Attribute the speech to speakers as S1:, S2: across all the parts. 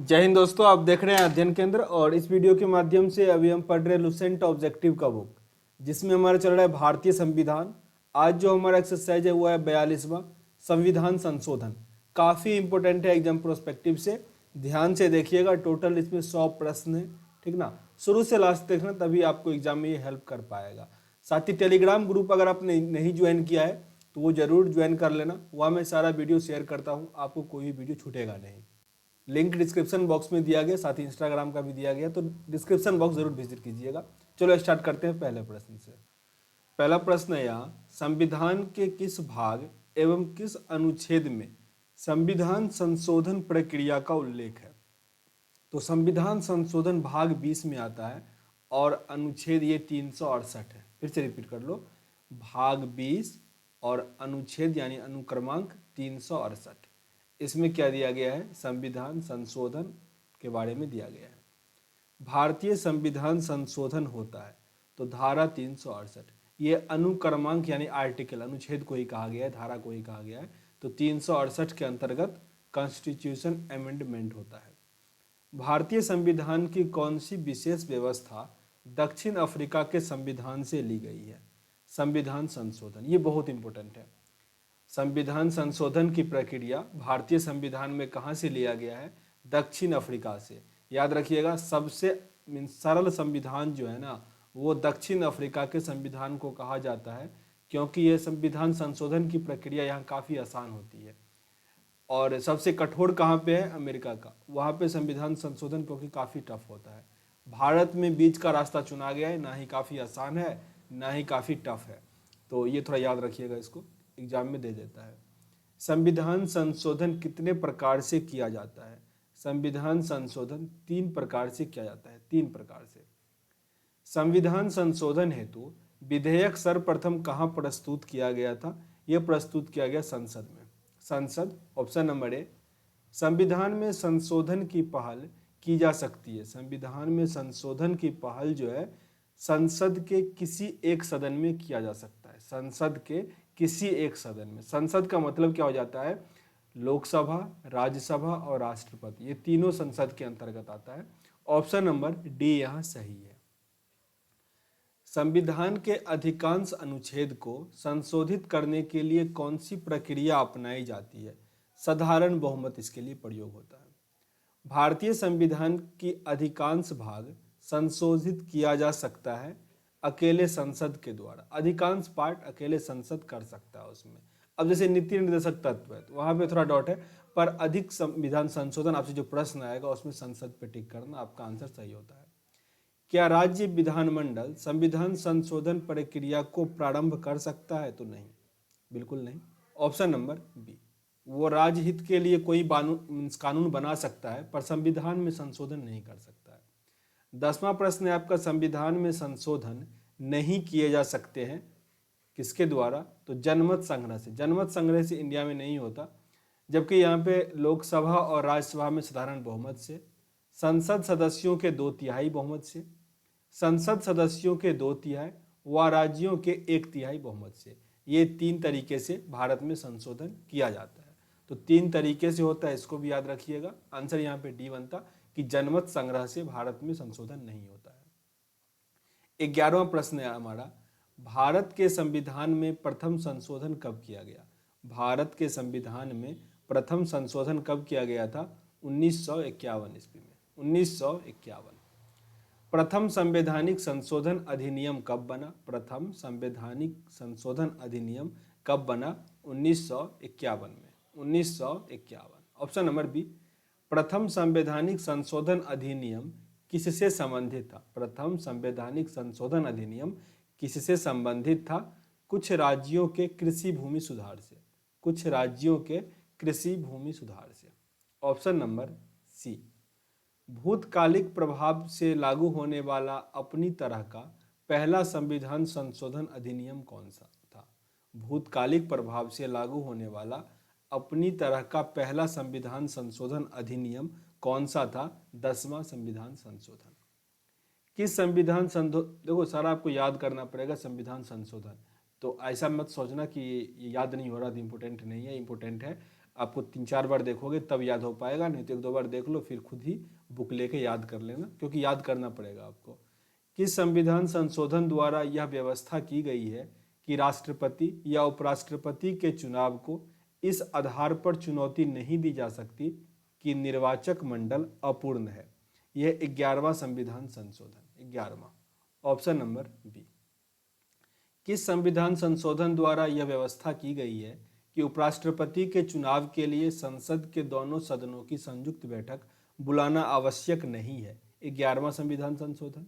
S1: जय हिंद दोस्तों, आप देख रहे हैं अध्ययन केंद्र। और इस वीडियो के माध्यम से अभी हम पढ़ रहे हैं लुसेंट ऑब्जेक्टिव का बुक, जिसमें हमारा चल रहा है भारतीय संविधान। आज जो हमारा एक्सरसाइज है वो है 42वां संविधान संशोधन। काफ़ी इंपॉर्टेंट है एग्जाम प्रोस्पेक्टिव से। ध्यान से देखिएगा, टोटल इसमें 100 प्रश्न है, ठीक ना। शुरू से लास्ट देखना, तभी आपको एग्जाम में ये हेल्प कर पाएगा। साथ ही टेलीग्राम ग्रुप अगर आपने नहीं ज्वाइन किया है तो वो जरूर ज्वाइन कर लेना। वहाँ मैं सारा वीडियो शेयर करता हूँ, आपको कोई भी वीडियो छूटेगा नहीं। लिंक डिस्क्रिप्शन बॉक्स में दिया गया, साथ ही इंस्टाग्राम का भी दिया गया, तो डिस्क्रिप्शन बॉक्स जरूर विजिट कीजिएगा। चलो स्टार्ट करते हैं पहले प्रश्न से। पहला प्रश्न है यहाँ, संविधान के किस भाग एवं किस अनुच्छेद में संविधान संशोधन प्रक्रिया का उल्लेख है। तो संविधान संशोधन भाग 20 में आता है और अनुच्छेद ये 368 है। फिर से रिपीट कर लो, भाग 20 और अनुच्छेद यानी अनुक्रमांक 368। इसमें क्या दिया गया है, संविधान संशोधन के बारे में दिया गया है। भारतीय संविधान संशोधन होता है तो धारा 368, ये अनुक्रमांक यानी आर्टिकल, अनुच्छेद को ही कहा गया है, धारा को ही कहा गया है। तो 368 के अंतर्गत कॉन्स्टिट्यूशन अमेंडमेंट होता है। भारतीय संविधान की कौन सी विशेष व्यवस्था दक्षिण अफ्रीका के संविधान से ली गई है। संविधान संशोधन, ये बहुत इंपॉर्टेंट है। संविधान संशोधन की प्रक्रिया भारतीय संविधान में कहाँ से लिया गया है, दक्षिण अफ्रीका से। याद रखिएगा, सबसे सरल संविधान जो है ना, वो दक्षिण अफ्रीका के संविधान को कहा जाता है, क्योंकि यह संविधान संशोधन की प्रक्रिया यहाँ काफ़ी आसान होती है। और सबसे कठोर कहाँ पे है, अमेरिका का, वहाँ पे संविधान संशोधन क्योंकि काफ़ी टफ होता है। भारत में बीच का रास्ता चुना गया है, ना ही काफ़ी आसान है ना ही काफ़ी टफ है। तो ये थोड़ा याद रखिएगा, इसको एग्जाम में दे देता है। संविधान संशोधन कितने प्रकार से किया जाता है। संविधान संशोधन 3 प्रकार से किया जाता है, 3 प्रकार से। संविधान संशोधन हेतु विधेयक सर्वप्रथम कहाँ प्रस्तुत किया गया था, यह प्रस्तुत किया गया संसद में। संसद, ऑप्शन नंबर ए। संविधान में संशोधन की पहल की जा सकती है। संविधान में संशोधन की पहल जो है संसद के किसी एक सदन में किया जा सकता है। संसद के किसी एक सदन में, संसद का मतलब क्या हो जाता है, लोकसभा, राज्यसभा और राष्ट्रपति, ये तीनों संसद के अंतर्गत आता है। ऑप्शन नंबर डी यहाँ सही है। संविधान के अधिकांश अनुच्छेद को संशोधित करने के लिए कौन सी प्रक्रिया अपनाई जाती है। साधारण बहुमत इसके लिए प्रयोग होता है। भारतीय संविधान की अधिकांश भाग संशोधित किया जा सकता है अकेले संसद के द्वारा। अधिकांश पार्ट अकेले संसद कर सकता है उसमें। अब जैसे नीति निर्देशक तत्व है तो वहाँ पे थोड़ा डॉट है, पर अधिक संविधान संशोधन आपसे जो प्रश्न आएगा उसमें संसद पे टिक करना, आपका आंसर सही होता है। क्या राज्य विधानमंडल संविधान संशोधन प्रक्रिया को प्रारंभ कर सकता है, तो नहीं, बिल्कुल नहीं। ऑप्शन नंबर बी, वो राज्य के लिए कोई कानून बना सकता है पर संविधान में संशोधन नहीं कर सकता है। 10वां प्रश्न है आपका, संविधान में संशोधन नहीं किए जा सकते हैं किसके द्वारा, तो जनमत संग्रह से। जनमत संग्रह से इंडिया में नहीं होता, जबकि यहाँ पे लोकसभा और राज्यसभा में साधारण बहुमत से, संसद सदस्यों के 2/3 बहुमत से, संसद सदस्यों के 2/3 व राज्यों के 1/3 बहुमत से। ये 3 तरीके से भारत में संशोधन किया जाता है। तो 3 तरीके से होता है, इसको भी याद रखिएगा। आंसर यहाँ पे डी बनता कि जनमत संग्रह से भारत में संशोधन नहीं होता है। 11वां प्रश्न है हमारा, भारत के संविधान में प्रथम संशोधन कब किया गया। भारत के संविधान में प्रथम संशोधन कब किया गया था, 1951 ईस्वी में। 1951। प्रथम संवैधानिक संशोधन अधिनियम कब बना। प्रथम संवैधानिक संशोधन अधिनियम कब बना, 1951 में। 1951। ऑप्शन नंबर बी, प्रथम संवैधानिक संशोधन अधिनियम किससे संबंधित था। प्रथम संवैधानिक संशोधन अधिनियम किससे संबंधित था, कुछ राज्यों के कृषि भूमि सुधार से। कुछ राज्यों के कृषि भूमि सुधार से। ऑप्शन नंबर सी, भूतकालिक प्रभाव से लागू होने वाला अपनी तरह का पहला संविधान संशोधन अधिनियम कौन सा था। भूतकालिक प्रभाव से लागू होने वाला अपनी तरह का पहला संविधान संशोधन अधिनियम कौन सा था, 10वां संविधान संशोधन। किस संविधान देखो सारा आपको याद करना पड़ेगा संविधान संशोधन, तो ऐसा मत सोचना कि ये याद नहीं हो रहा तो इम्पोर्टेंट नहीं है, इम्पोर्टेंट है। आपको 3-4 बार देखोगे तब याद हो पाएगा, नहीं तो 1-2 बार देख लो फिर खुद ही बुक लेके याद कर लेना, क्योंकि याद करना पड़ेगा आपको। किस संविधान संशोधन द्वारा यह व्यवस्था की गई है कि राष्ट्रपति या उपराष्ट्रपति के चुनाव को इस आधार पर चुनौती नहीं दी जा सकती कि निर्वाचक मंडल अपूर्ण है? यह 11वां संविधान संशोधन, 11वां, ऑप्शन नंबर बी। किस संविधान संशोधन द्वारा यह व्यवस्था की गई है कि उपराष्ट्रपति के चुनाव के लिए संसद के दोनों सदनों की संयुक्त बैठक बुलाना आवश्यक नहीं है? 11वां संविधान संशोधन।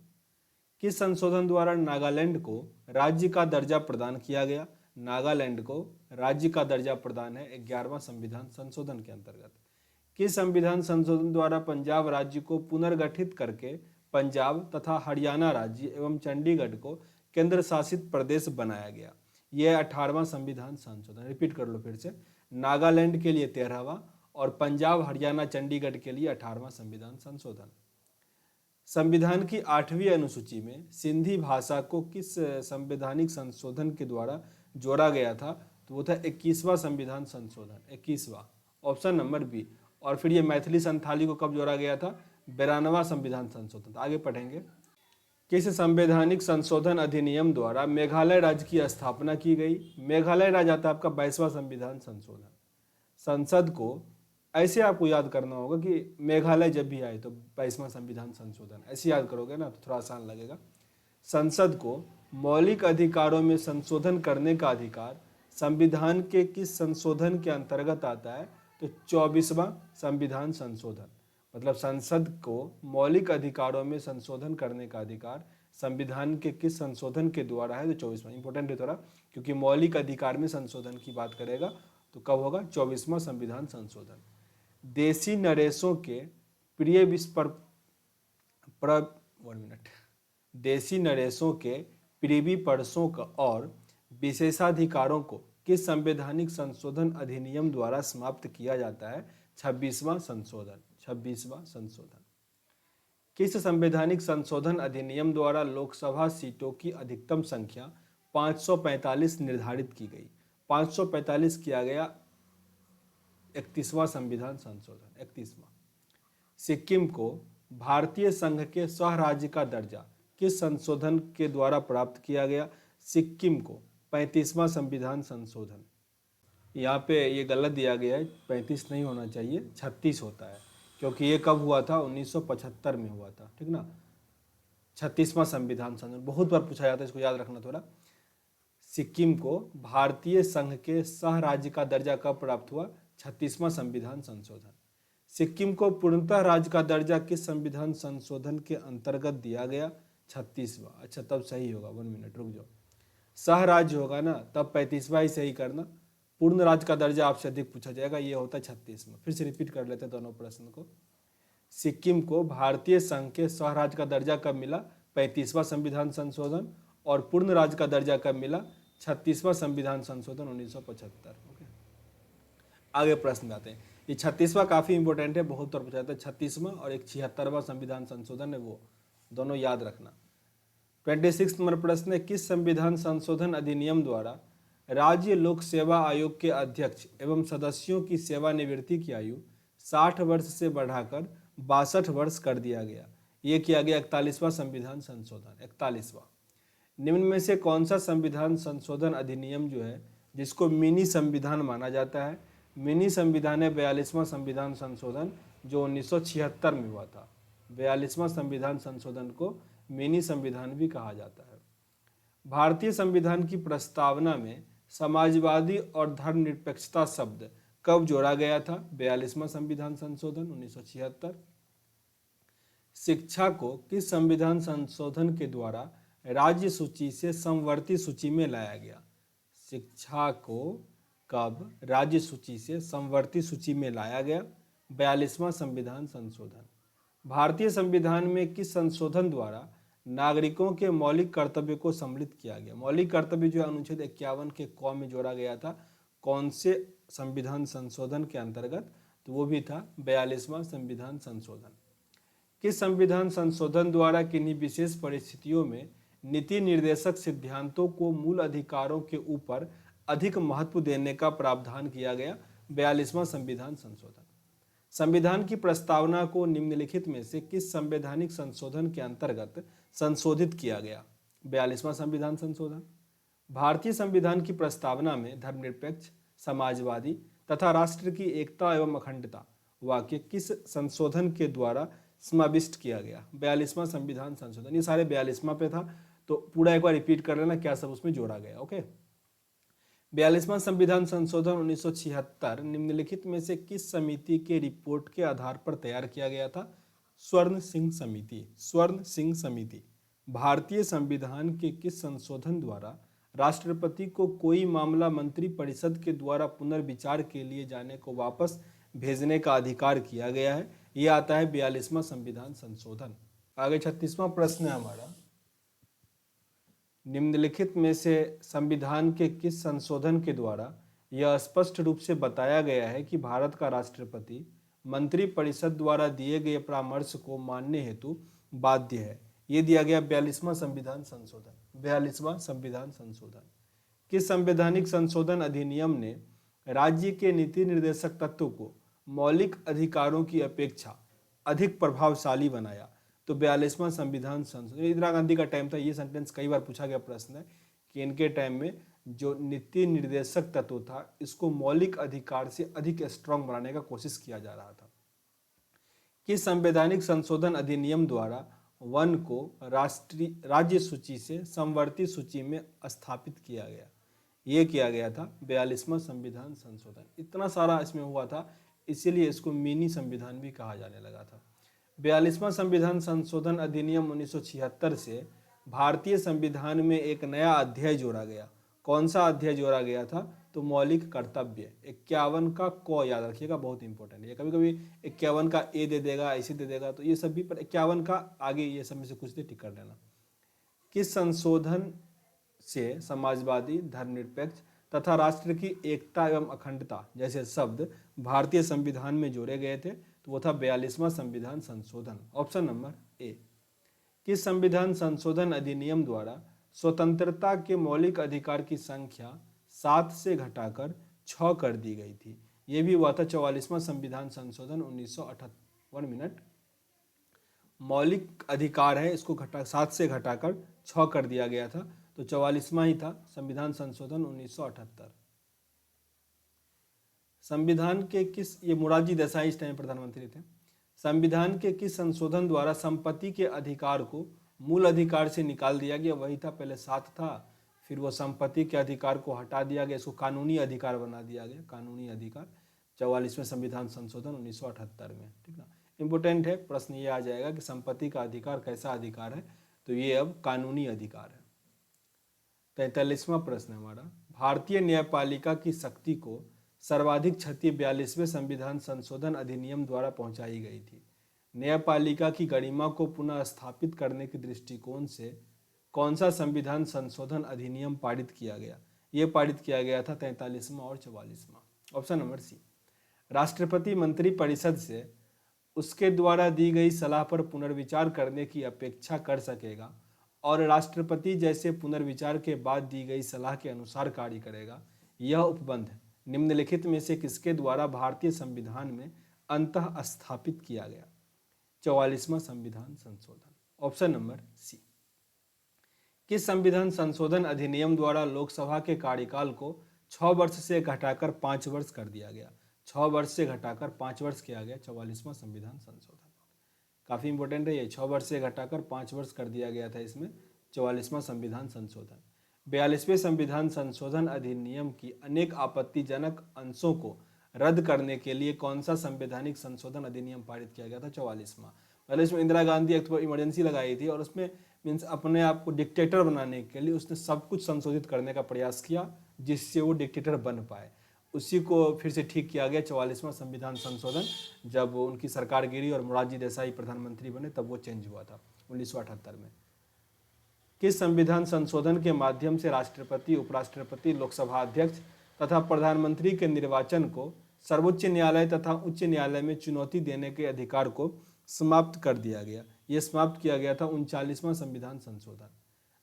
S1: किस संशोधन द्वारा नागालैंड को राज्य का दर्जा प्रदान किया गया? नागालैंड को राज्य का दर्जा प्रदान है 11वां संविधान संशोधन के अंतर्गत। किस संविधान संशोधन द्वारा पंजाब राज्य को पुनर्गठित करके पंजाब तथा हरियाणा राज्य एवं चंडीगढ़ को केंद्र शासित प्रदेश बनाया गया? यह 18वां संविधान संशोधन। रिपीट कर लो फिर से, नागालैंड के लिए 13वां और पंजाब हरियाणा चंडीगढ़ के लिए 18वां संविधान संशोधन। संविधान की 8वीं अनुसूची में सिंधी भाषा को किस संवैधानिक संशोधन के द्वारा जोड़ा गया था? तो वो था 21वां संविधान संशोधन, 21वां, ऑप्शन नंबर बी। और फिर ये मैथिली संथाली को कब जोड़ा गया था? 92वां संविधान संशोधन। आगे पढ़ेंगे। किस संवैधानिक संशोधन अधिनियम द्वारा मेघालय राज्य की स्थापना की गई? मेघालय राज्य आता है आपका 22वां संविधान संशोधन। संसद को ऐसे आपको याद करना होगा कि मेघालय जब भी आए तो 22वां संविधान संशोधन, ऐसे याद करोगे ना तो थोड़ा आसान लगेगा। संसद को मौलिक अधिकारों में संशोधन करने का अधिकार संविधान के किस संशोधन के अंतर्गत आता है? तो 24वां संविधान संशोधन। मतलब संसद को मौलिक अधिकारों में संशोधन करने का अधिकार संविधान के किस संशोधन के द्वारा है? तो 24वां। इंपॉर्टेंट है थोड़ा, क्योंकि मौलिक अधिकार में संशोधन की बात करेगा तो कब होगा? 24वां संविधान संशोधन। देसी नरेशों के प्रिय देसी नरेशों के प्रीवी परसों का और विशेषाधिकारों को किस संवैधानिक संशोधन अधिनियम द्वारा समाप्त किया जाता है? 26वां संशोधन, 26वां संशोधन। किस संवैधानिक संशोधन अधिनियम द्वारा लोकसभा सीटों की अधिकतम संख्या 545 निर्धारित की गई? 545 किया गया 31वां संविधान संशोधन, 31वां। सिक्किम को भारतीय संघ के स्वराज्य का दर्जा किस संशोधन के द्वारा प्राप्त किया गया? सिक्किम को 35वां संविधान संशोधन। यहाँ पे ये गलत दिया गया है, 35 नहीं होना चाहिए, 36 होता है, क्योंकि ये कब हुआ था? 1975 में हुआ था, ठीक ना। 36वां संविधान संशोधन बहुत बार पूछा जाता है, इसको याद रखना थोड़ा। सिक्किम को भारतीय संघ के सह राज्य का दर्जा कब प्राप्त हुआ? 36वां संविधान संशोधन। सिक्किम को पूर्णतः राज्य का दर्जा किस संविधान संशोधन के अंतर्गत दिया गया? 36वां। अच्छा, तब सही होगा, 1 मिनट रुक जाओ। सह राज्य होगा ना तब 35वां ही सही करना। पूर्ण राज्य का दर्जा आपसे अधिक पूछा जाएगा, ये होता है 36वां। फिर से रिपीट कर लेते हैं दोनों प्रश्न को। सिक्किम को भारतीय संघ के स्वराज्य का दर्जा कब मिला? 35वां संविधान संशोधन। और पूर्ण राज्य का दर्जा कब मिला? 36वां संविधान संशोधन 1975। ओके, आगे प्रश्न आते हैं। ये 36वां काफी इंपॉर्टेंट है, बहुत बार पूछा जाता है। 36वां और एक 76वां संविधान संशोधन है, वो दोनों याद रखना। 26 नंबर प्रश्न है, किस संविधान संशोधन अधिनियम द्वारा राज्य लोक सेवा आयोग के अध्यक्ष एवं सदस्यों की सेवानिवृत्ति की आयु 60 वर्ष से बढ़ाकर 62 वर्ष कर दिया गया? ये किया गया 41वां संविधान संशोधन, 41वां। निम्न में से कौन सा संविधान संशोधन अधिनियम जो है जिसको मिनी संविधान माना जाता है? मिनी संविधान है 42वां संविधान संशोधन, जो 1976 में हुआ था। 42वां संविधान संशोधन को मिनी संविधान भी कहा जाता है। भारतीय संविधान की प्रस्तावना में समाजवादी और धर्मनिरपेक्षता शब्द कब जोड़ा गया था? 42वां संविधान संशोधन 1976। शिक्षा को किस संविधान संशोधन के द्वारा राज्य सूची से समवर्ती सूची में लाया गया? शिक्षा को कब राज्य सूची से समवर्ती सूची में लाया गया? 42वां संविधान संशोधन। भारतीय संविधान में किस संशोधन द्वारा नागरिकों के मौलिक कर्तव्य को सम्मिलित किया गया? मौलिक कर्तव्य जो अनुच्छेद 51 के क में जोड़ा गया था, कौन से संविधान संशोधन के अंतर्गत? तो वो भी था 42वां संविधान संशोधन। किस संविधान संशोधन द्वारा किन्हीं विशेष परिस्थितियों में नीति निर्देशक सिद्धांतों को मूल अधिकारों के ऊपर अधिक महत्व देने का प्रावधान किया गया? 42वां संविधान संशोधन। संविधान की प्रस्तावना को निम्नलिखित में से किस संवैधानिक संशोधन के अंतर्गत संशोधित किया गया? 42वां संविधान संशोधन। भारतीय संविधान की प्रस्तावना में धर्मनिरपेक्ष, समाजवादी तथा राष्ट्र की एकता एवं अखंडता वाक्य किस संशोधन के द्वारा समाविष्ट किया गया? 42वां संविधान संशोधन। ये सारे 42वां पे था, तो पूरा एक बार रिपीट कर लेना क्या सब उसमें जोड़ा गया। ओके। 42वां संविधान संशोधन 1976 निम्नलिखित में से किस समिति के रिपोर्ट के आधार पर तैयार किया गया था? स्वर्ण सिंह समिति। स्वर्ण सिंह समिति। भारतीय संविधान के किस संशोधन द्वारा राष्ट्रपति को कोई मामला मंत्री परिषद के द्वारा पुनर्विचार के लिए जाने को वापस भेजने का अधिकार किया गया है? यह आता है 42वां संविधान संशोधन। आगे 36वां प्रश्न है हमारा, निम्नलिखित में से संविधान के किस संशोधन के द्वारा यह स्पष्ट रूप से बताया गया है कि भारत का राष्ट्रपति मंत्री परिषद द्वारा दिए गए परामर्श को मानने हेतु बाध्य है? ये दिया गया 42वां संविधान संशोधन। 42वां संविधान संशोधन। किस संवैधानिक संशोधन अधिनियम ने राज्य के नीति निर्देशक तत्व को मौलिक अधिकारों की अपेक्षा अधिक प्रभावशाली बनाया? तो 42वां संविधान संशोधन। इंदिरा गांधी का टाइम था, ये सेंटेंस कई बार पूछा गया प्रश्न है कि इनके टाइम में जो नीति निर्देशक तत्व था इसको मौलिक अधिकार से अधिक स्ट्रांग बनाने का कोशिश किया जा रहा था। किस संवैधानिक संशोधन अधिनियम द्वारा वन को राष्ट्रीय राज्य सूची से समवर्ती सूची में स्थापित किया गया? ये किया गया था 42वां संविधान संशोधन। इतना सारा इसमें हुआ था, इसीलिए इसको मिनी संविधान भी कहा जाने लगा था। 42वां संविधान संशोधन अधिनियम 1976 से भारतीय संविधान में एक नया अध्याय जोड़ा गया। कौन सा अध्याय जोड़ा गया था? तो मौलिक कर्तव्य। 51 का क याद रखिएगा, बहुत इंपॉर्टेंट है। कभी कभी 51 का ए दे देगा, ऐसे दे देगा, तो ये सब भी, पर 51 का आगे ये सब में से कुछ दे टिक कर लेना। किस संशोधन से समाजवादी, धर्मनिरपेक्ष तथा राष्ट्र की एकता एवं अखंडता जैसे शब्द भारतीय संविधान में जोड़े गए थे? तो वो था 42वां संविधान संशोधन। Option number A. किस संविधान संशोधन अधिनियम द्वारा स्वतंत्रता के मौलिक अधिकार की संख्या 7 से घटाकर 6 कर दी गई थी? ये भी हुआ था 44वां संविधान संशोधन 1978। 1 मिनट। मौलिक अधिकार है, इसको 7 से घटाकर 6 कर दिया गया था, तो 44वां ही था संविधान संशोधन 1978। संविधान के किस, ये मोरारजी देसाई इस टाइम प्रधानमंत्री थे। संविधान के किस संशोधन द्वारा संपत्ति के अधिकार को मूल अधिकार से निकाल दिया गया? वही था, पहले 7 था, फिर वो संपत्ति के अधिकार को हटा दिया गया, इसको कानूनी अधिकार बना दिया गया। कानूनी अधिकार 44वें संविधान संशोधन 1978 में। ठीक ना, इंपोर्टेंट है, प्रश्न ये आ जाएगा कि संपत्ति का अधिकार कैसा अधिकार है? तो ये अब कानूनी अधिकार है। 43वां प्रश्न है हमारा, भारतीय न्यायपालिका की शक्ति को सर्वाधिक क्षति 42वें संविधान संशोधन अधिनियम द्वारा पहुंचाई गई थी। न्यायपालिका की गरिमा को पुनः स्थापित करने के दृष्टिकोण से कौन सा संविधान संशोधन अधिनियम पारित किया गया? ये पारित किया गया था 43वां और 44वां। ऑप्शन नंबर सी। राष्ट्रपति मंत्री परिषद से उसके द्वारा दी गई सलाह पर पुनर्विचार करने की अपेक्षा कर सकेगा और राष्ट्रपति जैसे पुनर्विचार के बाद दी गई सलाह के अनुसार कार्य करेगा। यह उपबंध निम्नलिखित में से किसके द्वारा भारतीय संविधान में अंतः स्थापित किया गया? 44वां संविधान संशोधन। Option number C. किस संविधान संशोधन अधिनियम द्वारा लोकसभा के कार्यकाल को 6 वर्ष से घटाकर 5 वर्ष कर दिया गया? 6 वर्ष से घटाकर 5 वर्ष किया गया 44वां संविधान संशोधन। काफी इंपॉर्टेंट है ये, 6 वर्ष से घटाकर 5 वर्ष कर दिया गया था इसमें 44वां संविधान संशोधन। 42वें संविधान संशोधन अधिनियम की अनेक आपत्तिजनक अंशों को रद्द करने के लिए कौन सा संवैधानिक संशोधन अधिनियम पारित किया गया था? 44वां। पहले इसमें इंदिरा गांधी एक तो इमरजेंसी लगाई थी और उसमें मीन्स अपने आप को डिक्टेटर बनाने के लिए उसने सब कुछ संशोधित करने का प्रयास किया जिससे वो डिक्टेटर बन पाए। उसी को फिर से ठीक किया गया 44वां संविधान संशोधन। जब उनकी सरकार गिरी और मोरारजी देसाई प्रधानमंत्री बने तब वो चेंज हुआ था 1978 में। किस संविधान संशोधन के माध्यम से राष्ट्रपति, उपराष्ट्रपति, लोकसभा अध्यक्ष तथा प्रधानमंत्री के निर्वाचन को सर्वोच्च न्यायालय तथा उच्च न्यायालय में चुनौती देने के अधिकार को समाप्त कर दिया गया? ये समाप्त किया गया था 39वां संविधान संशोधन।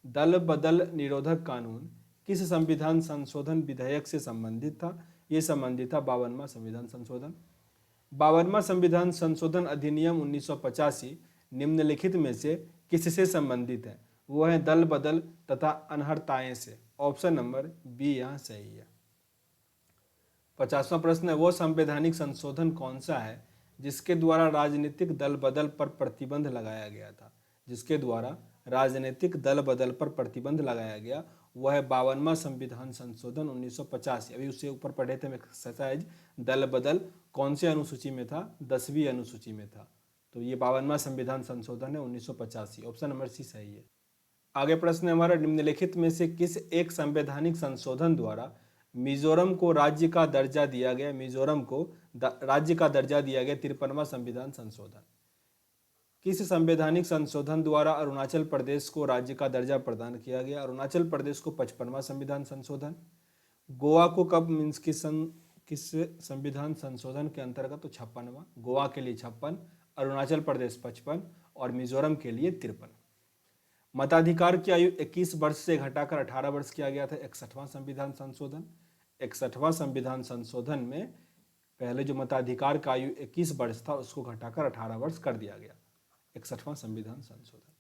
S1: दल बदल निरोधक कानून किस संविधान संशोधन विधेयक से संबंधित था? ये संबंधित था 52वां संविधान संशोधन। 52वां संविधान संशोधन अधिनियम 1985 निम्नलिखित में से किससे संबंधित है? वो है दल बदल तथा अनर्हताएं से। ऑप्शन नंबर बी यहाँ सही है। 50वां प्रश्न है, वो संवैधानिक संशोधन कौन सा है जिसके द्वारा राजनीतिक दल बदल पर प्रतिबंध लगाया गया था? जिसके द्वारा राजनीतिक दल बदल पर प्रतिबंध लगाया गया वह है 52वां संविधान संशोधन 1985। अभी उससे ऊपर पढ़े थे हम एक्सरसाइज, दल बदल कौन से अनुसूची में था? 10वीं अनुसूची में था। तो ये 52वां संविधान संशोधन है 1985। ऑप्शन नंबर सी सही है। आगे प्रश्न है हमारा, निम्नलिखित में से किस एक संवैधानिक संशोधन द्वारा मिजोरम को राज्य का दर्जा दिया गया? मिजोरम को राज्य का दर्जा दिया गया 53वां संविधान संशोधन। किस संवैधानिक संशोधन द्वारा अरुणाचल प्रदेश को राज्य का दर्जा प्रदान किया गया? अरुणाचल प्रदेश को 55वां संविधान संशोधन। गोवा को कब मीन्स किस संविधान संशोधन के अंतर्गत? तो 56वां। गोवा के लिए 56, अरुणाचल प्रदेश 55 और मिजोरम के लिए 53। मताधिकार की आयु 21 वर्ष से घटाकर 18 वर्ष किया गया था 61वां संविधान संशोधन। 61वां संविधान संशोधन में पहले जो मताधिकार का आयु 21 वर्ष था उसको घटाकर 18 वर्ष कर दिया गया। 61वां संविधान संशोधन।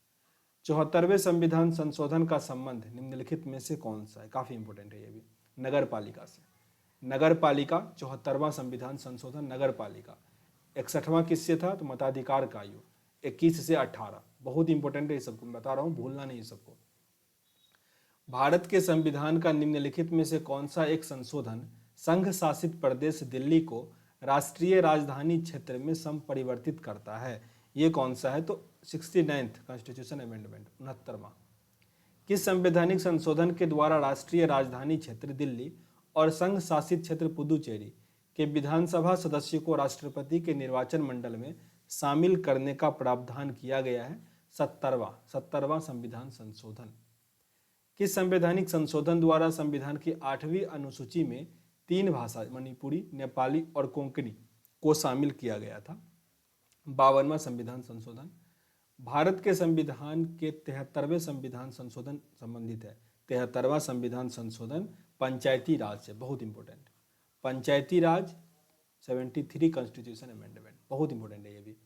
S1: 74वें संविधान संशोधन का संबंध निम्नलिखित में से कौन सा है? काफी इंपोर्टेंट है ये भी, नगर पालिका से। नगर पालिका 74वां संविधान संशोधन नगर पालिका। 61वां किससे था? तो मताधिकार का आयु 21 से 18। बहुत इंपॉर्टेंट है, ये सबको बता रहा हूं, भूलना नहीं सबको। भारत के संविधान का निम्नलिखित में से कौन सा एक संशोधन संघ शासित प्रदेश दिल्ली को राष्ट्रीय राजधानी क्षेत्र में संपरिवर्तित करता है? ये कौन सा है? तो 69th कॉन्स्टिट्यूशन अमेंडमेंट, 69वां। किस संवैधानिक संशोधन के द्वारा राष्ट्रीय राजधानी क्षेत्र दिल्ली और संघ शासित क्षेत्र पुदुचेरी के विधानसभा सदस्यों को राष्ट्रपति के निर्वाचन मंडल में शामिल करने का प्रावधान किया गया है? 70वां संविधान संशोधन। किस संवैधानिक संशोधन द्वारा संविधान की 8वीं अनुसूची में 3 भाषा मणिपुरी, नेपाली और कोंकणी को शामिल किया गया था? 52वां संविधान संशोधन। भारत के संविधान के 73वें संविधान संशोधन संबंधित है। 73वां संविधान संशोधन पंचायती राज से, बहुत इंपॉर्टेंट। पंचायती राज 73 कॉन्स्टिट्यूशन अमेंडमेंट, बहुत इंपॉर्टेंट है ये भी।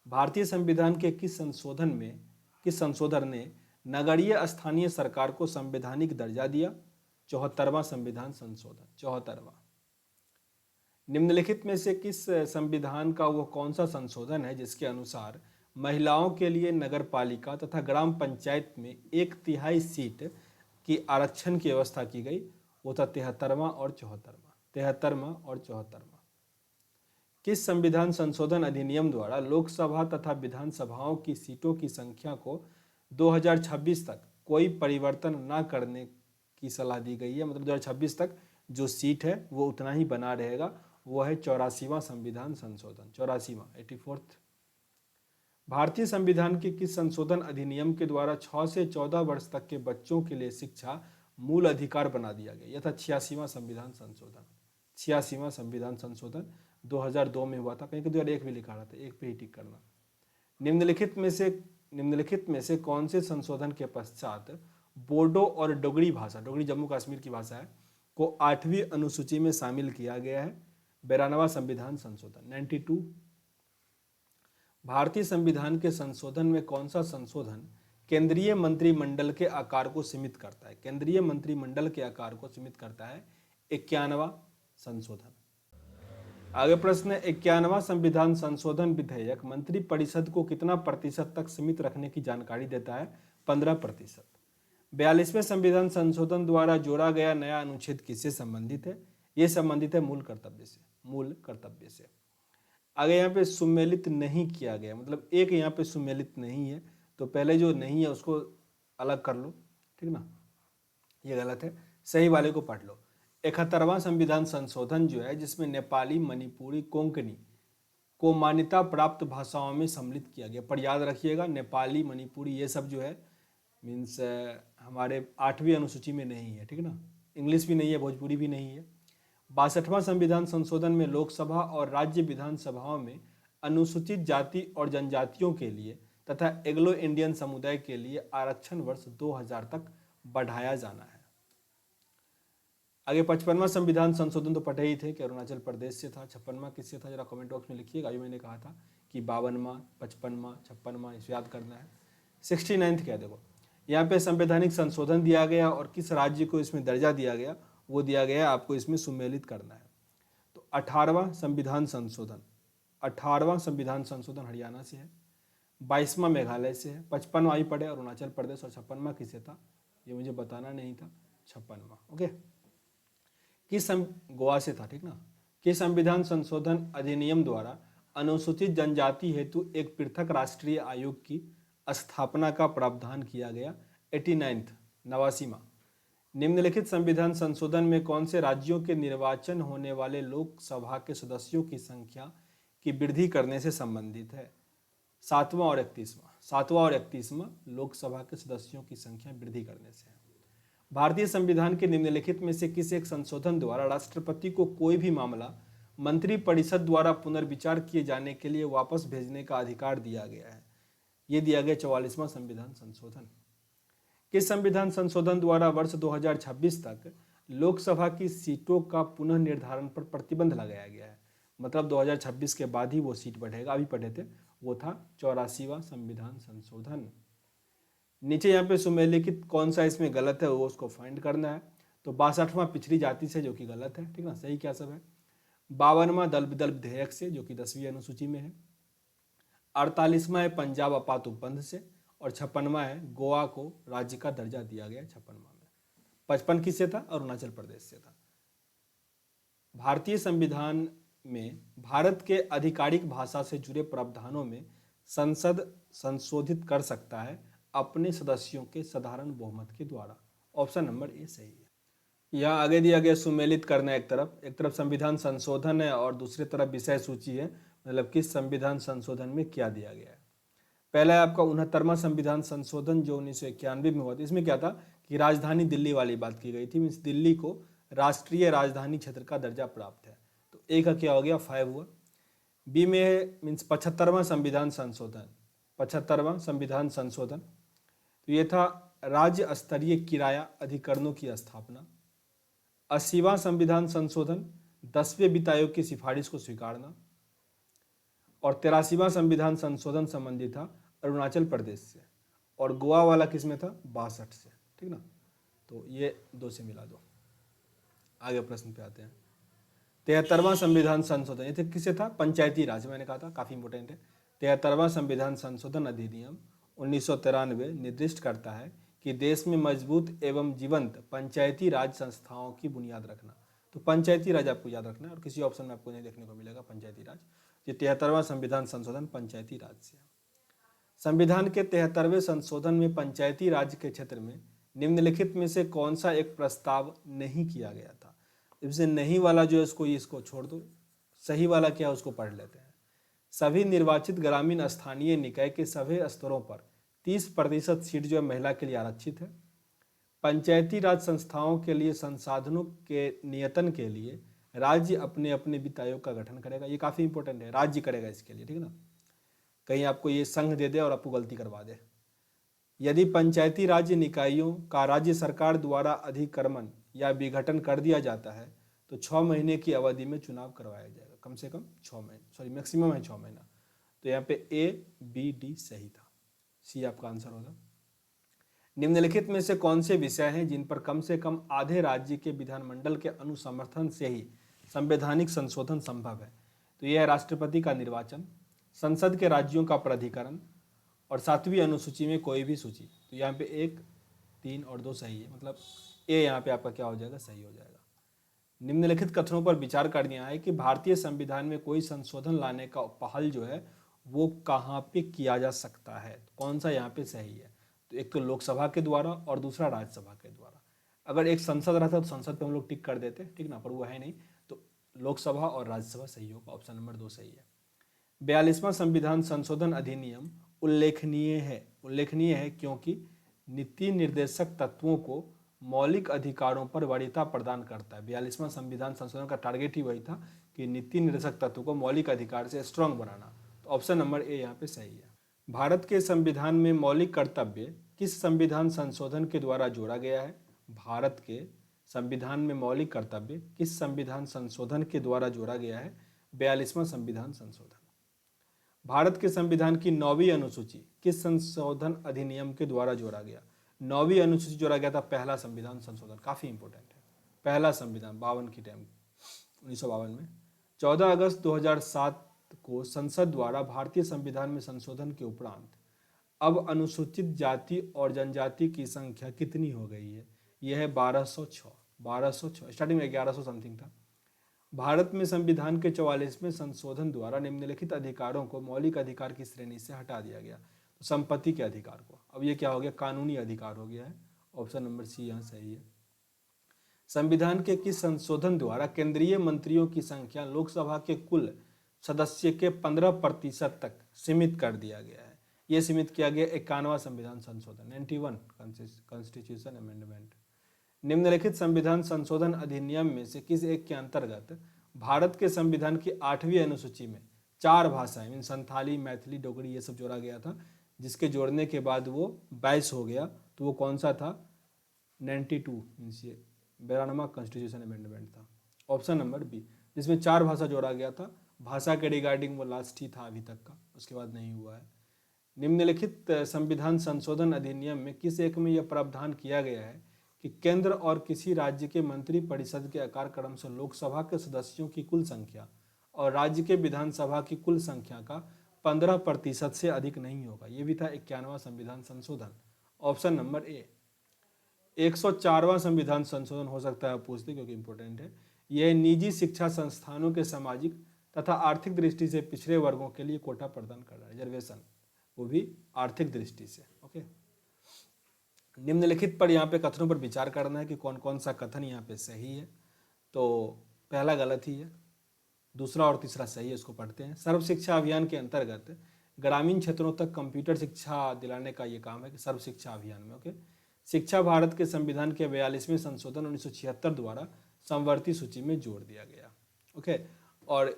S1: भारतीय संविधान के किस संशोधन ने नगरीय स्थानीय सरकार को संवैधानिक दर्जा दिया? 74वां संविधान संशोधन, 74वां। निम्नलिखित में से किस संविधान का वो कौन सा संशोधन है जिसके अनुसार महिलाओं के लिए नगर पालिका तथा ग्राम पंचायत में 1/3 सीट की आरक्षण की व्यवस्था की गई? वो था 73वां और 74वां। किस संविधान संशोधन अधिनियम द्वारा लोकसभा तथा विधानसभाओं की सीटों की संख्या को 2026 तक कोई परिवर्तन न करने की सलाह दी गई है? मतलब 2026 तक जो सीट है वो उतना ही बना रहेगा। वो है 84वां संविधान संशोधन, 84वां, 84th। भारतीय संविधान के किस संशोधन अधिनियम के द्वारा 6 से 14 वर्ष तक के बच्चों के लिए शिक्षा मूल अधिकार बना दिया गया? यह था 86वां संविधान संशोधन। 86वां संविधान संशोधन 2002 में हुआ था। कहीं 2001 भी लिखा रहा था, एक पे ही टिक करना। निम्नलिखित में से कौन से संशोधन के पश्चात बोडो और डोगरी भाषा, डोगरी जम्मू कश्मीर की भाषा है, को 8वीं अनुसूची में शामिल किया गया है? 92वां संविधान संशोधन, 92। भारतीय संविधान के संशोधन में कौन सा संशोधन केंद्रीय मंत्रिमंडल के आकार को सीमित करता है? केंद्रीय मंत्रिमंडल के आकार को सीमित करता है 51वां संशोधन। आगे प्रश्न है, 51वां संविधान संशोधन विधेयक मंत्रिपरिषद को कितना प्रतिशत तक सीमित रखने की जानकारी देता है? 15%। 42वें संविधान संशोधन द्वारा जोड़ा गया नया अनुच्छेद किससे संबंधित है? ये संबंधित है मूल कर्तव्य से। आगे यहाँ पे सुमेलित नहीं किया गया, मतलब एक यहाँ पे सुमेलित नहीं है, तो पहले जो नहीं है उसको अलग कर लो, ठीक ना, ये गलत है, सही वाले को पढ़ लो। 71वां संविधान संशोधन जो है जिसमें नेपाली, मणिपुरी, कोंकणी को मान्यता प्राप्त भाषाओं में सम्मिलित किया गया। पर याद रखिएगा नेपाली, मणिपुरी ये सब जो है मीन्स हमारे 8वीं अनुसूची में नहीं है, ठीक ना। इंग्लिश भी नहीं है, भोजपुरी भी नहीं है। 62वां संविधान संशोधन में लोकसभा और राज्य विधानसभाओं में अनुसूचित जाति और जनजातियों के लिए तथा एग्लो इंडियन समुदाय के लिए आरक्षण वर्ष 2000 तक बढ़ाया जाना है। आगे 55वां संविधान संशोधन तो पढ़े ही थे कि अरुणाचल प्रदेश से था। 56वां किससे था, जरा कमेंट बॉक्स में लिखिएगा। अभी मैंने कहा था कि 52वां, 55वां, 56वां इसे याद करना है। 69th क्या, देखो यहाँ पे संवैधानिक संशोधन दिया गया और किस राज्य को इसमें दर्जा दिया गया वो दिया गया, आपको इसमें सुमेलित करना है। तो 18वां संविधान संशोधन, 18वां संविधान संशोधन हरियाणा से है। 22वां मेघालय से है। 55वां ही पढ़े अरुणाचल प्रदेश। और 56वां किसे था ये मुझे बताना नहीं था। 56वां ओके, गोवा से था, ठीक ना। कि संविधान संशोधन अधिनियम द्वारा अनुसूचित जनजाति हेतु एक पृथक राष्ट्रीय आयोग की स्थापना का प्रावधान किया गया। 89th 89वां, निम्नलिखित संविधान संशोधन में कौन से राज्यों के निर्वाचन होने वाले लोकसभा के सदस्यों की संख्या की वृद्धि करने से संबंधित है। 7वां और 31वां लोकसभा के सदस्यों की संख्या वृद्धि करने से है। भारतीय संविधान के निम्नलिखित में से किस एक संशोधन द्वारा राष्ट्रपति को कोई भी मामला मंत्रिपरिषद द्वारा पुनर्विचार किए जाने के लिए वापस भेजने का अधिकार दिया गया है। यह दिया गया 44वां संविधान संशोधन। किस संविधान संशोधन द्वारा वर्ष 2026 तक लोकसभा की सीटों का पुनः निर्धारण पर प्रतिबंध लगाया गया है। मतलब 2026 के बाद ही वो सीट बढ़ेगा। अभी पढ़े थे, वो था 84वां संविधान संशोधन। नीचे यहाँ पे सुमेलिखित कौन सा इसमें गलत है वो उसको फाइंड करना है। तो 62वां पिछड़ी जाति से, जो कि गलत है, ठीक ना। सही क्या सब है। 52वां दल विदल्प विधेयक से, जो कि 10वीं अनुसूची में है। 48वां है पंजाब आपात उपबंध से। और 56वां है गोवा को राज्य का दर्जा दिया गया 56वां में। 55 किससे था, अरुणाचल प्रदेश से था। भारतीय संविधान में भारत के आधिकारिक भाषा से जुड़े प्रावधानों में संसद संशोधित कर सकता है अपने सदस्यों के साधारण बहुमत के द्वारा। ऑप्शन नंबर ए सही है। यहाँ आगे दिया गया सुमेलित करना है। एक तरफ संविधान संशोधन है और दूसरी तरफ विषय सूची है, मतलब किस संविधान संशोधन में क्या दिया गया है। पहला है आपका 69वां संविधान संशोधन जो 1991 में हुआ था। इसमें क्या था कि राजधानी दिल्ली वाली बात की गई थी, मीन्स दिल्ली को राष्ट्रीय राजधानी क्षेत्र का दर्जा प्राप्त है। तो ए का क्या हो गया, 5 हुआ। बी में है मीन्स 75वां संविधान संशोधन। 75वां संविधान संशोधन तो ये था राज्य स्तरीय किराया अधिकरणों की स्थापना। 80वां संविधान संशोधन 10वें वित्त आयोग की सिफारिश को स्वीकारना। और 83वां संविधान संशोधन संबंधित था अरुणाचल प्रदेश से। और गोवा वाला किस में था, 62 से, ठीक ना। तो ये 2 से मिला दो। आगे प्रश्न पे आते हैं। 73वां संविधान संशोधन, ये किससे था, पंचायती राज। मैंने कहा था काफी इंपोर्टेंट है। 73वां संविधान संशोधन अधिनियम 1993 निर्दिष्ट करता है कि देश में मजबूत एवं जीवंत पंचायती राज संस्थाओं की बुनियाद रखना। तो पंचायती राज आपको याद रखना है और किसी ऑप्शन में आपको नहीं देखने को मिलेगा पंचायती राज। ये 73वां संविधान संशोधन पंचायती राज से। संविधान के 73वें संशोधन में पंचायती राज के क्षेत्र में निम्नलिखित में से कौन सा एक प्रस्ताव नहीं किया गया था। इससे नहीं वाला जो है इसको छोड़ दो, सही वाला क्या है उसको पढ़ लेते हैं। सभी निर्वाचित ग्रामीण स्थानीय निकाय के सभी स्तरों पर 30% सीट जो है महिला के लिए आरक्षित है। पंचायती राज संस्थाओं के लिए संसाधनों के नियतन के लिए राज्य अपने अपने वित्त आयोग का गठन करेगा। ये काफी इंपॉर्टेंट है, राज्य करेगा इसके लिए, ठीक है ना। कहीं आपको ये संघ दे दे और आपको गलती करवा दे। यदि पंचायती राज्य निकायों का राज्य सरकार द्वारा अधिक्रमण या विघटन कर दिया जाता है तो 6 महीने की अवधि में चुनाव करवाया जाएगा। कम से कम 6 महीने, सॉरी मैक्सिमम है 6 महीना। तो यहाँ पे ए बी डी सही था, सी आपका आंसर होगा। निम्नलिखित में से कौन से विषय हैं जिन पर कम से कम आधे राज्य के विधानमंडल के अनुसमर्थन से ही संवैधानिक संशोधन संभव है। तो यह है राष्ट्रपति का निर्वाचन, संसद के राज्यों का प्राधिकरण और 7वीं अनुसूची में कोई भी सूची। तो यहाँ पे 1, 3 और 2 सही है, मतलब ए यहाँ पे आपका क्या हो जाएगा, सही हो जाएगा। निम्नलिखित कथनों पर विचार करना है कि भारतीय संविधान में कोई संशोधन लाने का पहल जो है वो कहाँ पे किया जा सकता है। कौन सा यहाँ पे सही है, तो एक तो लोकसभा के द्वारा और दूसरा राज्यसभा के द्वारा। अगर एक संसद रहता तो संसद पे हम लोग टिक कर देते, ठीक ना, पर वो है नहीं। तो लोकसभा और राज्यसभा सही होगा, ऑप्शन नंबर 2 सही है। 42वां संविधान संशोधन अधिनियम उल्लेखनीय है क्योंकि नीति निर्देशक तत्वों को मौलिक अधिकारों पर वरीयता प्रदान करता है। 42वां संविधान संशोधन का टारगेट ही वही था कि नीति निर्देशक तत्व को मौलिक अधिकार से स्ट्रांग बनाना। तो ऑप्शन नंबर ए यहाँ पे सही है। भारत के संविधान में मौलिक कर्तव्य किस संविधान संशोधन के द्वारा जोड़ा गया है। भारत के संविधान में मौलिक कर्तव्य किस संविधान संशोधन के द्वारा जोड़ा गया है? 42वां संविधान संशोधन। भारत के संविधान की 9वीं अनुसूची किस संशोधन अधिनियम के द्वारा जोड़ा गया? 9वीं अनुसूची जोड़ा गया था पहला संविधान संशोधन, काफी इंपॉर्टेंट है। पहला संविधान 52 की टाइम 1952 में। 14 अगस्त 2007 को संसद द्वारा भारतीय संविधान में संशोधन के उपरांत अब अनुसूचित जाति और जनजाति की संख्या कितनी हो गई है? यह है 1206। स्टार्टिंग में 1100 समथिंग था। भारत में संविधान के 44वें संशोधन द्वारा निम्नलिखित अधिकारों को मौलिक अधिकार की श्रेणी से हटा दिया गया। तो संपत्ति के अधिकार को, अब ये क्या हो गया? कानूनी अधिकार हो गया है। ऑप्शन नंबर सी यहाँ सही है। संविधान के किस संशोधन द्वारा केंद्रीय मंत्रियों की संख्या लोकसभा के कुल सदस्य के 15% तक सीमित कर दिया गया है? यह सीमित किया गया 51वां संविधान संशोधन, 91 कॉन्स्टिट्यूशन अमेंडमेंट। निम्नलिखित संविधान संशोधन अधिनियम में से किस एक के अंतर्गत भारत के संविधान की 8वीं अनुसूची में 4 भाषाएं मीन संथाली, मैथिली, डोगरी ये सब जोड़ा गया था, जिसके जोड़ने के बाद वो 22 हो गया? तो वो कौन सा था? 92 मीन्स ये 92वां कॉन्स्टिट्यूशन अमेंडमेंट था। ऑप्शन नंबर बी, जिसमें 4 भाषा जोड़ा गया था। भाषा के रिगार्डिंग वो लास्ट ही था अभी तक का, उसके बाद नहीं हुआ है। निम्नलिखित संविधान संशोधन अधिनियम में किस एक में यह प्रावधान किया गया है कि केंद्र और किसी राज्य के मंत्रि परिषद के आकार क्रम से लोकसभा के सदस्यों की कुल संख्या और राज्य के विधानसभा की कुल संख्या का 15% से अधिक नहीं होगा? ये भी था 51वां संविधान संशोधन। Option number A. 104वां संविधान संशोधन हो सकता है पूछते, क्योंकि इंपॉर्टेंट है। यह निजी शिक्षा संस्थानों के सामाजिक तथा आर्थिक दृष्टि से पिछड़े वर्गों के लिए कोटा प्रदान कर रहा है, रिजर्वेशन, वो भी आर्थिक दृष्टि से। ओके, निम्नलिखित पर यहाँ पे कथनों पर विचार करना है कि कौन कौन सा कथन यहाँ पे सही है। तो पहला गलत ही है, दूसरा और तीसरा सही है, इसको पढ़ते हैं। सर्व शिक्षा अभियान के अंतर्गत ग्रामीण क्षेत्रों तक कंप्यूटर शिक्षा दिलाने का ये काम है कि सर्व शिक्षा अभियान में। ओके, शिक्षा भारत के संविधान के 42वें संशोधन 1976 द्वारा समवर्ती सूची में जोड़ दिया गया। ओके, और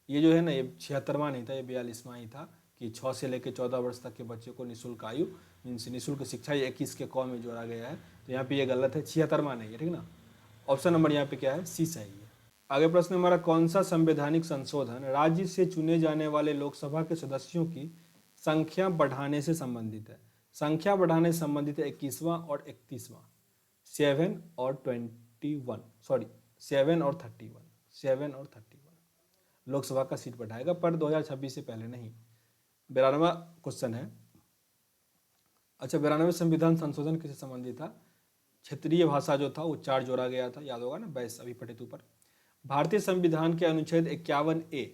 S1: ये जो है ना, ये 76वां नहीं था, ये 42वां ही था कि 6 से लेकर 14 वर्ष तक के बच्चे को निःशुल्क आयु मीन्स निःशुल्क शिक्षा 21 के कॉम में जोड़ा गया है। तो यहाँ पे ये गलत है, 76वां नहीं है, ठीक ना। ऑप्शन नंबर यहाँ पे क्या है? सी सही है। आगे प्रश्न हमारा, कौन सा संवैधानिक संशोधन राज्य से चुने जाने वाले लोकसभा के सदस्यों की संख्या बढ़ाने से संबंधित है? संख्या बढ़ाने से संबंधित है 21वां और 31वां, 7 और 21, सॉरी 7 और 31 लोकसभा का सीट बढ़ाएगा, पर 2026 से पहले नहीं। 92वां क्वेश्चन है। अच्छा, 92वें संविधान संशोधन किससे संबंधित था? क्षेत्रीय भाषा जो था वो 4 जोड़ा गया था, याद होगा ना, 22 अभी पढ़े थे ऊपर। भारतीय संविधान के अनुच्छेद 51A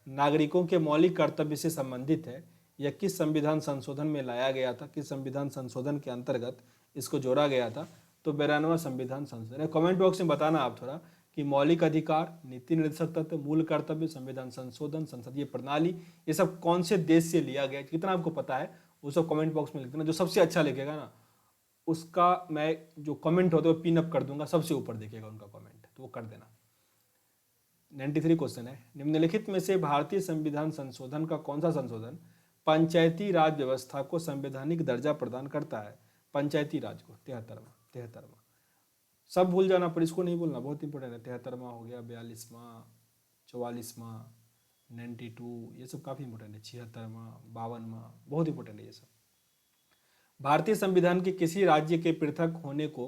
S1: नागरिकों के मौलिक कर्तव्य से संबंधित है। यह किस संविधान संशोधन में लाया गया था? किस संविधान संशोधन के अंतर्गत इसको जोड़ा गया था? तो 92वां संविधान संशोधन। कमेंट बॉक्स में बताना आप थोड़ा कि मौलिक अधिकार, नीति निर्देशक तत्व, मूल कर्तव्य, संविधान संशोधन, संसदीय प्रणाली, ये सब कौन से देश से लिया गया, कितना आपको पता है वो सब कमेंट बॉक्स में लिख देना। जो सबसे अच्छा लिखेगा ना, उसका मैं जो कमेंट होता है वो पिन अप कर दूंगा, सबसे ऊपर देखिएगा उनका कमेंट, तो वो कर देना। 93 क्वेश्चन है। निम्नलिखित में से भारतीय संविधान संशोधन का कौन सा संशोधन पंचायती राज व्यवस्था को संवैधानिक दर्जा प्रदान करता है? पंचायती राज को 73वां। सब भूल जाना पर इसको नहीं भूलना, बहुत इंपॉर्टेंट है। 73वां हो गया, 42वां, 44वां, 92, ये सब काफ़ी इंपॉर्टेंट है। 76वां, 52वां, बहुत इंपॉर्टेंट है ये सब। भारतीय संविधान के किसी राज्य के पृथक होने को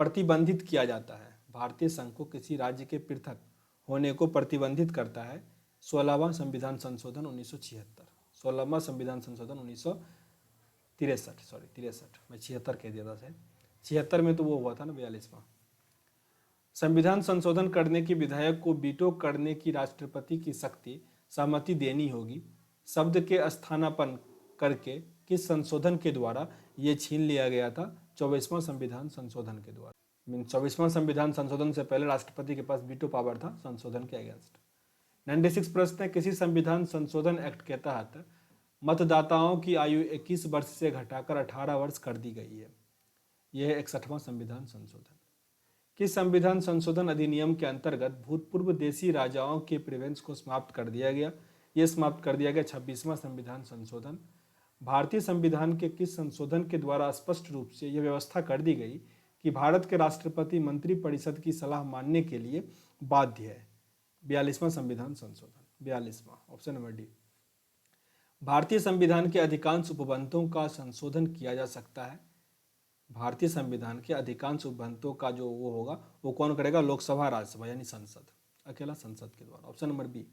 S1: प्रतिबंधित किया जाता है? भारतीय संघ को किसी राज्य के पृथक होने को प्रतिबंधित करता है 16वां संविधान संशोधन 1976। 16वां संविधान संशोधन 1963, सॉरी 63, मैं 76 कह दिया था सर। 76 में तो वो हुआ था ना 42वां। संविधान संशोधन करने की विधेयक को वीटो करने की राष्ट्रपति की शक्ति सहमति देनी होगी शब्द के स्थानापन्न करके किस संशोधन के द्वारा ये छीन लिया गया था? 24वां संविधान संशोधन के द्वारा। 24वां संविधान संशोधन से पहले राष्ट्रपति के पास वीटो पावर था संशोधन के अगेंस्ट। 96 प्रश्न है, किसी संविधान संशोधन एक्ट के तहत मतदाताओं की आयु 21 वर्ष से घटाकर 18 वर्ष कर दी गई है? यह है 61वां संविधान संशोधन। किस संविधान संशोधन अधिनियम के अंतर्गत भूतपूर्व देशी राजाओं के प्रिवेंस को समाप्त कर दिया गया? यह समाप्त कर दिया गया 26वां संविधान संशोधन। भारतीय संविधान के किस संशोधन के द्वारा स्पष्ट रूप से यह व्यवस्था कर दी गई कि भारत के राष्ट्रपति मंत्रिपरिषद की सलाह मानने के लिए बाध्य है? 42वां संविधान संशोधन। 42वां, ऑप्शन नंबर डी। भारतीय संविधान के अधिकांश उपबंधों का संशोधन किया जा सकता है। भारतीय संविधान के अधिकांश उपबंधों का जो वो होगा वो कौन करेगा? लोकसभा, राज्यसभा यानी संसद, अकेला संसद के द्वारा। Option number B.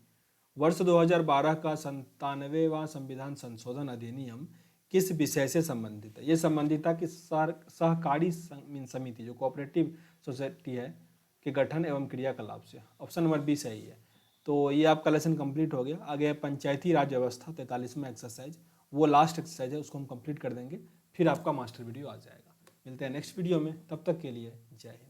S1: वर्ष 2012 का 97वां संविधान संशोधन अधिनियम किस विषय से संबंधित है? ये संबंधित था कि सहकारी समिति जो कोऑपरेटिव सोसाइटी है के गठन एवं क्रियाकलाप से। ऑप्शन नंबर बी सही है। तो ये आपका लेसन कंप्लीट हो गया। आगे है पंचायती राज व्यवस्था, 43वां एक्सरसाइज, वो लास्ट एक्सरसाइज है, उसको हम कंप्लीट कर देंगे, फिर आपका मास्टर वीडियो आ जाएगा। मिलते हैं नेक्स्ट वीडियो में, तब तक के लिए जय हिंद।